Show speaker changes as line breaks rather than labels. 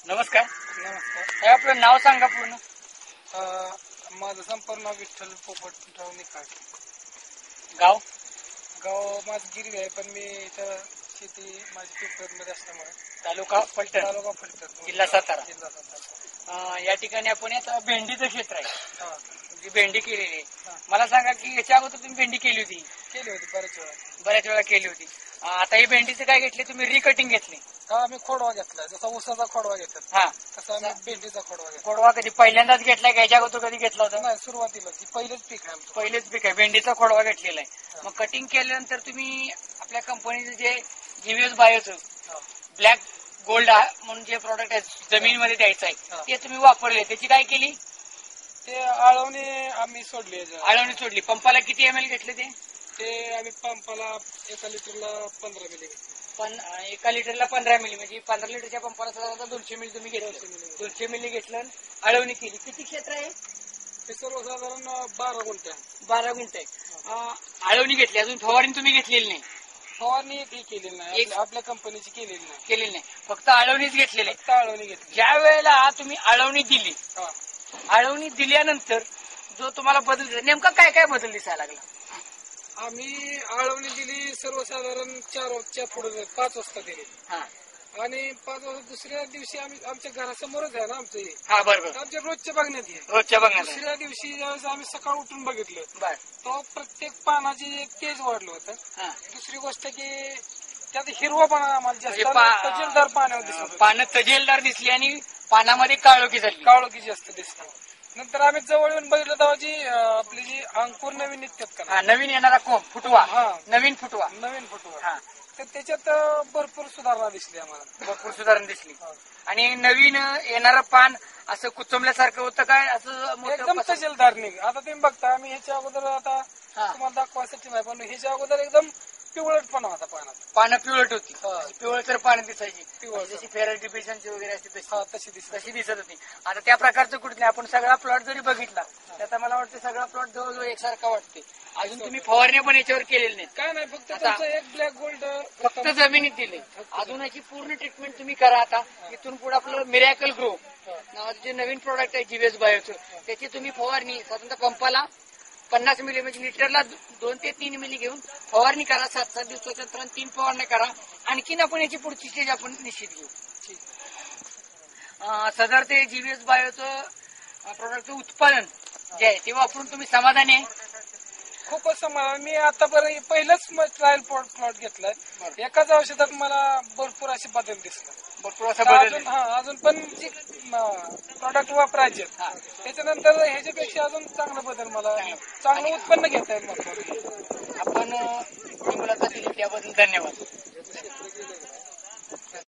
नमस्कार.
नमस्कार.
आपलं नाव सांगा पूर्ण.
माझं संपूर्ण नाव विठ्ठल पोपटराव निकाळ.
गाव
गाव माझं गिरवी आहे, पण मी इथं शेती माझी पेपरमध्ये असल्यामुळे
तालुका फलटण
तालुका फलटण
जिल्हा सातारा.
जिल्हा सातारा.
या ठिकाणी आपण आता भेंडीचं क्षेत्र आहे.
हा,
जी भेंडी केलेली आहे. मला सांगा की याच्या अगोदर तुम्ही भेंडी केली होती.
केली होती
बऱ्याच वेळा केली होती. आता ही भेंडीचं काय घेतली तुम्ही, रिकटिंग घेतली.
हा, आम्ही खोडवा घेतला, जसा ऊसाचा खोडवा घेतात
हा,
तसा आम्ही भेंडीचा खोडवा घेतला.
खोडवा कधी पहिल्यांदाच घेतलाय का, याच्या अगोदर कधी घेतला होता?
नाही, सुरुवातीला ती पहिलेच पीक आहे आमचं.
पहिलेच पीक आहे, भेंडीचा खोडवा घेतलेला आहे. मग कटिंग केल्यानंतर तुम्ही आपल्या कंपनीचं जे जीवीएस बायोचं ब्लॅक गोल्ड म्हणून जे प्रॉडक्ट आहे जमिनीमध्ये द्यायचं आहे ते तुम्ही वापरले. त्याची काय केली?
ते आळवणी आम्ही सोडली.
आळवणी सोडली. पंपाला किती एमएल घेतले
ते आम्ही पंपाला 1 लिटरला 15 मिली.
पण 1 लिटरला 15 मिली, म्हणजे 15 लिटरच्या पंपाला साधारणतः 200 मिली तुम्ही घेतलं. 200 मिली घेतलं, आळवणी केली. किती क्षेत्र आहे
ते? सर्वसाधारण 12 गुंठे.
12 गुंठे. आळवणी घेतली, अजून फवारणी तुम्ही घेतलेली नाही?
फवारणी ती केलेली नाही, आपल्या कंपनीची केलेली नाही.
फक्त आळवणीच घेतलेली.
फक्त आळवणी घेतली.
ज्या वेळेला तुम्ही आळवणी दिली, आळवणी दिल्यानंतर जो तुम्हाला बदल, नेमका काय काय बदल दिसायला लागला?
आम्ही आळवणी दिली सर्वसाधारण 4 पुढे 5 वाजता दिली. आणि 5 वाजता दुसऱ्या दिवशी आम्ही आमच्या घरासमोरच आहे ना आमचं हे.
हा, बरोबर.
आमच्या रोजच्या बघण्यात ये. दुसऱ्या दिवशी ज्यावेळेस आम्ही सकाळ उठून बघितलं तो प्रत्येक पानाची तेज वाढलं होतं. दुसरी गोष्ट की त्यात हिरवापणा आम्हाला जास्त तजेलदार पाण्यावर दिसत.
पानं तजेलदार दिसली आणि पानामध्ये काळोखी झाली.
काळोखी जास्त दिसते. नंतर आम्ही जवळ येऊन बघितलं तेव्हा जी आपली जी अंकुर नवीन निघतात का,
नवीन येणारा फुटवा, नवीन फुटवा
तर त्याच्यात भरपूर सुधारणा दिसली आम्हाला.
आणि नवीन येणारं पान असं कुचंबल्यासारखं होतं काय, असं
एकदम तजेलदार निघ. आता तुम्ही बघता, आम्ही ह्याच्या अगोदर आता तुम्हाला दाखवायसाठी नाही, पण ह्याच्या अगोदर एकदम पिवळटपणा होता पानात.
पानं पिवळट होती, पिवळसर पानं दिसायची. जशी फेरायटी पेशंटची वगैरे असते तशी दिसत होती. आता त्या प्रकारचं कुठलं नाही. आपण सगळा प्लॉट जरी बघितला त्याचा मला वाटतं सगळा प्लॉट जवळजवळ एकसारखा वाटते. अजून तुम्ही फवारण्या पण याच्यावर केलेली नाही?
काय नाही, फक्त एक ब्लॅक गोल्ड
फक्त जमिनीत दिले. अजून याची पूर्ण ट्रीटमेंट तुम्ही करा. आता इथून पुढे आपलं मिरॅकल ग्रो नावाचं जे नवीन प्रोडक्ट आहे जीवीएस बायोचं, त्याची तुम्ही फवारणी साधारणतः पंपाला 50 मिली, म्हणजे लिटरला 2 ते 3 मिली घेऊन फवारणी करा. 7-7 दिवसाच्या अंतराने 3 फवारण्या करा. आणखीन आपण याची पुढची स्टेज आपण निश्चित घेऊ. सदर ते जीवीएस बायोचं प्रोडक्टचं उत्पादन जे आहे ते वापरून तुम्ही समाधानी आहे?
खूपच समाधान. मी आतापर्यंत पहिलंच ट्रायल प्लॉट घेतलाय. एकाच औषधात मला भरपूर असे बदल दिसले. अजून पण जी प्रॉडक्ट वापरायचे त्याच्यानंतर ह्याच्यापेक्षा अजून चांगला बदल, मला चांगलं उत्पन्न घेता येईल.
आपण मुलाखत दिली त्याबद्दल धन्यवाद.